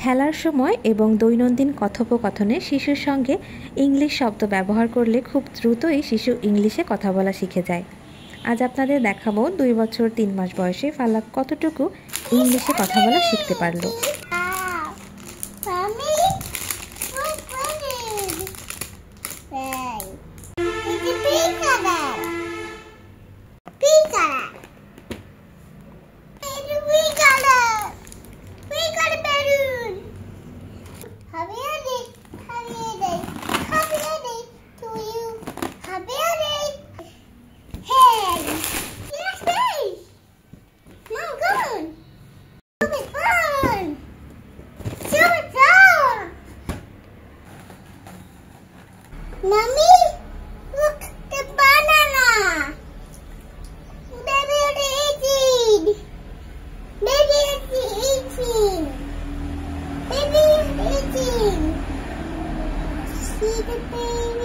খেলার সময় এবং দৈনন্দিন কথোপকথনে শিশুর সঙ্গে ইংলিশ শব্দ ব্যবহার করলে খুব দ্রুতই শিশু ইংলিশে কথা বলা শিখে যায়। আজ আপনাদের দেখাবো 2 বছর 3 মাস বয়সে ফালাক কতটুকু ইংলিশে কথা বলা শিখতে পারলো। Mommy, look, the banana. Baby is eating. Baby is eating. Baby is eating. See the baby.